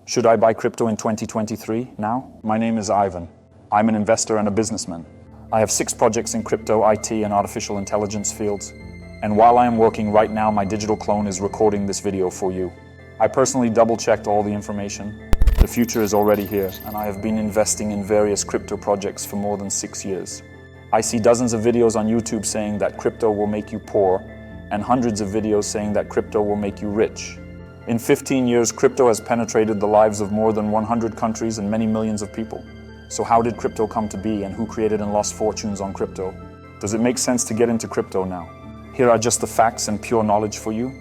Should I buy crypto in 2023 now? My name is Ivan. I'm an investor and a businessman. I have 6 projects in crypto, IT, and artificial intelligence fields. And while I am working right now, my digital clone is recording this video for you. I personally double-checked all the information. The future is already here, and I have been investing in various crypto projects for more than 6 years. I see dozens of videos on YouTube saying that crypto will make you poor, and hundreds of videos saying that crypto will make you rich. In 15 years, crypto has penetrated the lives of more than 100 countries and many millions of people. So how did crypto come to be, and who created and lost fortunes on crypto? Does it make sense to get into crypto now? Here are just the facts and pure knowledge for you.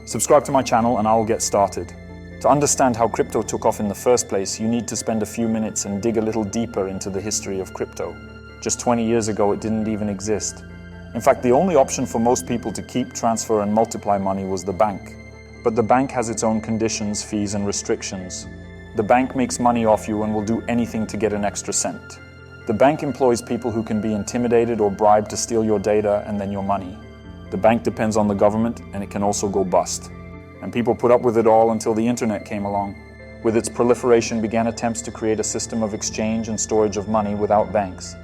Subscribe to my channel and I'll get started. To understand how crypto took off in the first place, you need to spend a few minutes and dig a little deeper into the history of crypto. Just 20 years ago, it didn't even exist. In fact, the only option for most people to keep, transfer, and multiply money was the bank. But the bank has its own conditions, fees, and restrictions. The bank makes money off you and will do anything to get an extra cent. The bank employs people who can be intimidated or bribed to steal your data and then your money. The bank depends on the government, and it can also go bust. And people put up with it all until the internet came along. With its proliferation began attempts to create a system of exchange and storage of money without banks.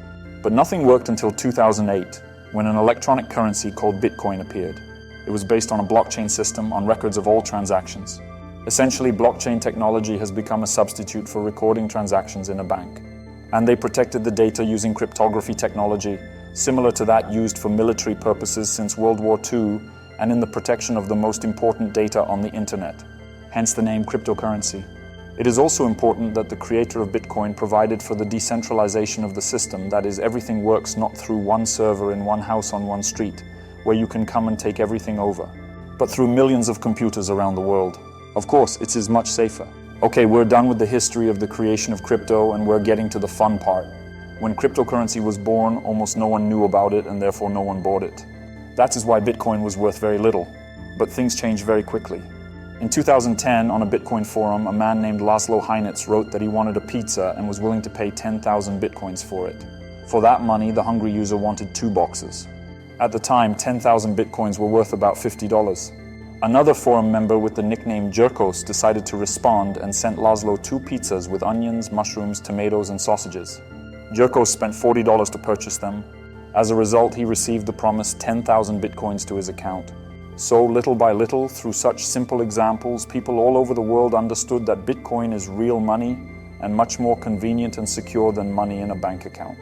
But nothing worked until 2008, when an electronic currency called Bitcoin appeared. It was based on a blockchain system on records of all transactions. Essentially, blockchain technology has become a substitute for recording transactions in a bank. And they protected the data using cryptography technology, similar to that used for military purposes since World War II, and in the protection of the most important data on the internet. Hence the name cryptocurrency. It is also important that the creator of Bitcoin provided for the decentralization of the system, that is, everything works not through one server in one house on one street, where you can come and take everything over, but through millions of computers around the world. Of course, it is much safer. Okay, we're done with the history of the creation of crypto, and we're getting to the fun part. When cryptocurrency was born, almost no one knew about it, and therefore no one bought it. That is why Bitcoin was worth very little. But things changed very quickly. In 2010, on a Bitcoin forum, a man named Laszlo Heinitz wrote that he wanted a pizza and was willing to pay 10,000 Bitcoins for it. For that money, the hungry user wanted 2 boxes. At the time, 10,000 Bitcoins were worth about $50. Another forum member with the nickname Jerkos decided to respond and sent Laszlo 2 pizzas with onions, mushrooms, tomatoes, and sausages. Jerkos spent $40 to purchase them. As a result, he received the promised 10,000 Bitcoins to his account. So, little by little, through such simple examples, people all over the world understood that Bitcoin is real money and much more convenient and secure than money in a bank account.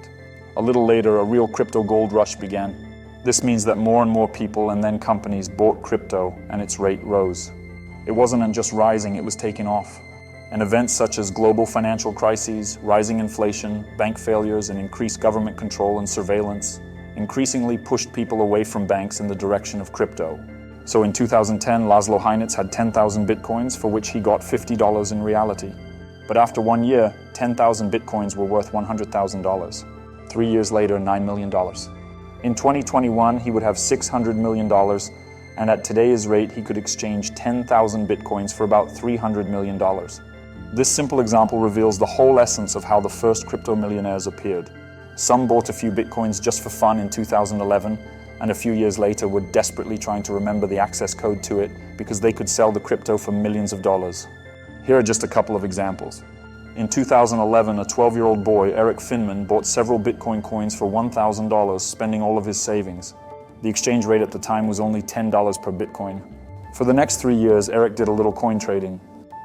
A little later, a real crypto gold rush began. This means that more and more people and then companies bought crypto, and its rate rose. It wasn't just rising, it was taking off. And events such as global financial crises, rising inflation, bank failures, and increased government control and surveillance increasingly pushed people away from banks in the direction of crypto. So in 2010, Laszlo Heinitz had 10,000 Bitcoins, for which he got $50 in reality. But after 1 year, 10,000 Bitcoins were worth $100,000. 3 years later, $9 million. In 2021, he would have $600 million, and at today's rate, he could exchange 10,000 Bitcoins for about $300 million. This simple example reveals the whole essence of how the first crypto millionaires appeared. Some bought a few Bitcoins just for fun in 2011, and a few years later were desperately trying to remember the access code to it because they could sell the crypto for millions of dollars. Here are just a couple of examples. In 2011, a 12-year-old boy, Eric Finman, bought several Bitcoin coins for $1,000, spending all of his savings. The exchange rate at the time was only $10 per Bitcoin. For the next 3 years, Eric did a little coin trading.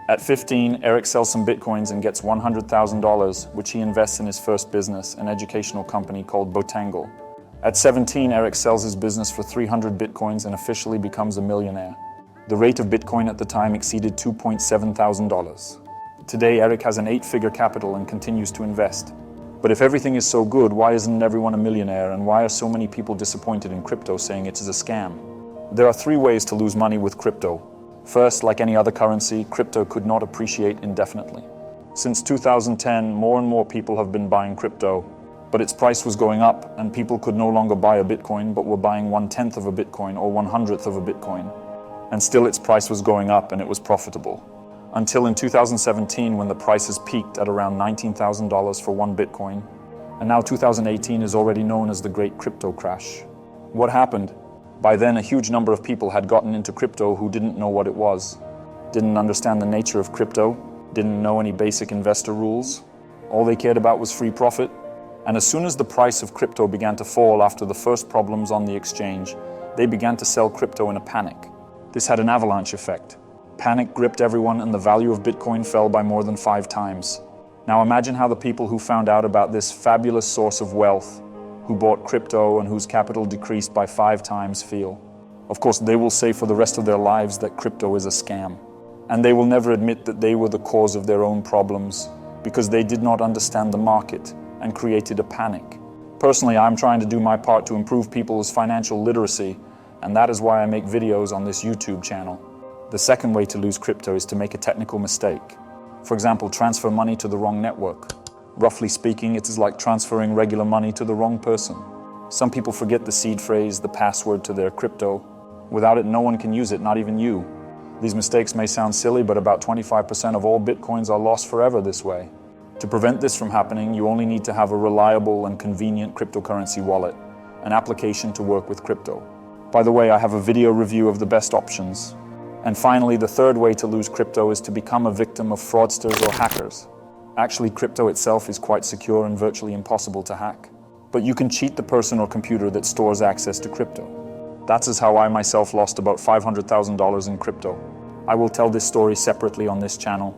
At 15, Eric sells some Bitcoins and gets $100,000, which he invests in his first business, an educational company called Botangle. At 17, Eric sells his business for 300 Bitcoins and officially becomes a millionaire. The rate of Bitcoin at the time exceeded $2,700. Today, Eric has an 8-figure capital and continues to invest. But if everything is so good, why isn't everyone a millionaire, and why are so many people disappointed in crypto, saying it is a scam? There are 3 ways to lose money with crypto. First, like any other currency, crypto could not appreciate indefinitely. Since 2010, more and more people have been buying crypto, but its price was going up, and people could no longer buy a Bitcoin, but were buying 1/10 of a Bitcoin or 1/100th of a Bitcoin. And still its price was going up, and it was profitable. Until in 2017, when the prices peaked at around $19,000 for 1 Bitcoin. And now 2018 is already known as the Great Crypto Crash. What happened? By then, a huge number of people had gotten into crypto who didn't know what it was, didn't understand the nature of crypto, didn't know any basic investor rules. All they cared about was free profit. And as soon as the price of crypto began to fall after the first problems on the exchange, they began to sell crypto in a panic. This had an avalanche effect. Panic gripped everyone and the value of Bitcoin fell by more than 5 times. Now imagine how the people who found out about this fabulous source of wealth, who bought crypto and whose capital decreased by 5 times feel. Of course, they will say for the rest of their lives that crypto is a scam. And they will never admit that they were the cause of their own problems because they did not understand the market and created a panic. Personally, I'm trying to do my part to improve people's financial literacy, and that is why I make videos on this YouTube channel. The second way to lose crypto is to make a technical mistake. For example, transfer money to the wrong network. Roughly speaking, it is like transferring regular money to the wrong person. Some people forget the seed phrase, the password to their crypto. Without it, no one can use it, not even you. These mistakes may sound silly, but about 25% of all Bitcoins are lost forever this way. To prevent this from happening, you only need to have a reliable and convenient cryptocurrency wallet, an application to work with crypto. By the way, I have a video review of the best options. And finally, the third way to lose crypto is to become a victim of fraudsters or hackers. Actually, crypto itself is quite secure and virtually impossible to hack. But you can cheat the person or computer that stores access to crypto. That is how I myself lost about $500,000 in crypto. I will tell this story separately on this channel.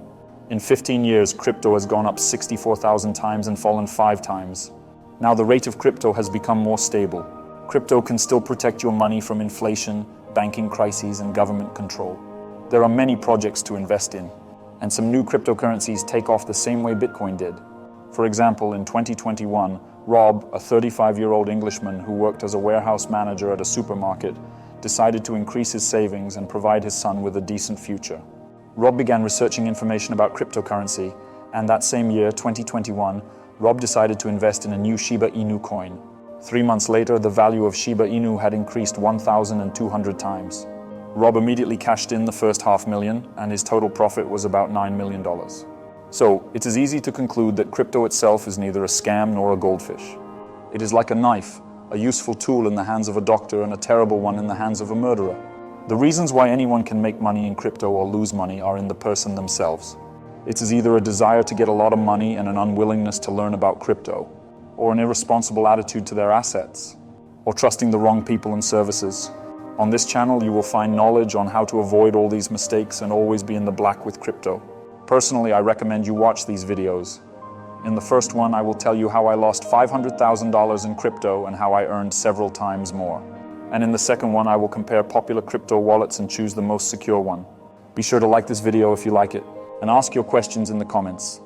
In 15 years, crypto has gone up 64,000 times and fallen 5 times. Now the rate of crypto has become more stable. Crypto can still protect your money from inflation, banking crises, and government control. There are many projects to invest in, and some new cryptocurrencies take off the same way Bitcoin did. For example, in 2021, Rob, a 35-year-old Englishman who worked as a warehouse manager at a supermarket, decided to increase his savings and provide his son with a decent future. Rob began researching information about cryptocurrency, and that same year, 2021, Rob decided to invest in a new Shiba Inu coin. 3 months later, the value of Shiba Inu had increased 1,200 times. Rob immediately cashed in the first $500,000, and his total profit was about $9 million. So, it is easy to conclude that crypto itself is neither a scam nor a goldfish. It is like a knife, a useful tool in the hands of a doctor and a terrible one in the hands of a murderer. The reasons why anyone can make money in crypto or lose money are in the person themselves. It is either a desire to get a lot of money and an unwillingness to learn about crypto, or an irresponsible attitude to their assets, or trusting the wrong people and services. On this channel, you will find knowledge on how to avoid all these mistakes and always be in the black with crypto. Personally, I recommend you watch these videos. In the first one, I will tell you how I lost $500,000 in crypto and how I earned several times more. And in the second one, I will compare popular crypto wallets and choose the most secure one. Be sure to like this video if you like it, and ask your questions in the comments.